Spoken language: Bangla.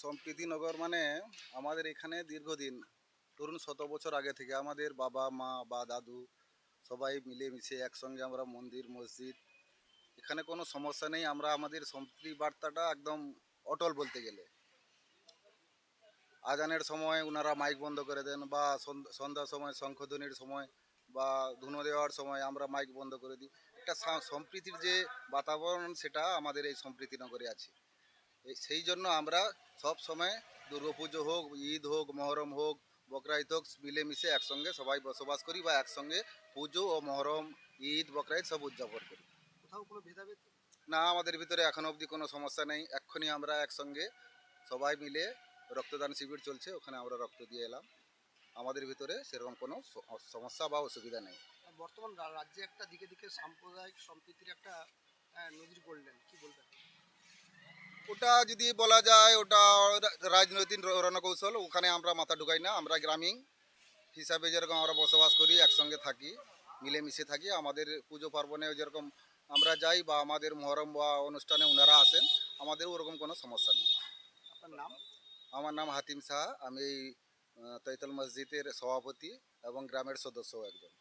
সম্প্রীতিনগর মানে আমাদের এখানে দীর্ঘদিন ধরুন 100 বছর আগে থেকে আমাদের বাবা মা বা দাদু সবাই মিলেমিশে একসঙ্গে আমরা মন্দির মসজিদ এখানে কোনো সমস্যা নেই। আমরা আমাদের সম্প্রীতি বার্তাটা একদম অটল বলতে গেলে। আজানের সময় ওনারা মাইক বন্ধ করে দেন বা সন্ধ্যার সময় শঙ্খধ্বনির সময় বা ধুনো দেওয়ার সময় আমরা মাইক বন্ধ করে দিই। একটা সম্প্রীতির যে বাতাবরণ সেটা আমাদের এই সম্প্রীতিনগরে আছে। সেই জন্য আমরা সব সময় দুর্গাপুজো হোক, ঈদ হোক, মহরম হোক, বকরা ঈদ হোক, মিলেমিশে একসঙ্গে সবাই বসবাস করি বা একসঙ্গে পুজো ও মহরম, ঈদ, বকরা ঈদ সব উদযাপন করি। কোথাও কোনো ভেদাভেদ? না, আমাদের ভিতরে এখনো অবধি কোনো সমস্যা নেই। এক্ষুনি আমরা একসঙ্গে সবাই মিলে রক্তদান শিবির চলছে, ওখানে আমরা রক্ত দিয়ে এলাম। আমাদের ভিতরে সেরকম কোনো সমস্যা বা অসুবিধা নেই। বর্তমান রাজ্যে একটা দিকে দিকে সাম্প্রদায়িক সম্প্রীতির একটা নজির করলেন, কি বলবেন? ওটা যদি বলা যায় ওটা রাজনৈতিক রণকৌশল, ওখানে আমরা মাথা ঢুকাই না। আমরা গ্রামীণ হিসাবে যেরকম আমরা বসবাস করি, একসঙ্গে থাকি, মিলেমিশে থাকি। আমাদের পুজো পার্বণে যেরকম আমরা যাই বা আমাদের মহরম বা অনুষ্ঠানে ওনারা আসেন, আমাদের ওরকম কোনো সমস্যা নেই। আপনার নাম? আমার নাম হাতিম শাহ। আমি এই তৈতল মসজিদের সভাপতি এবং গ্রামের সদস্য একজন।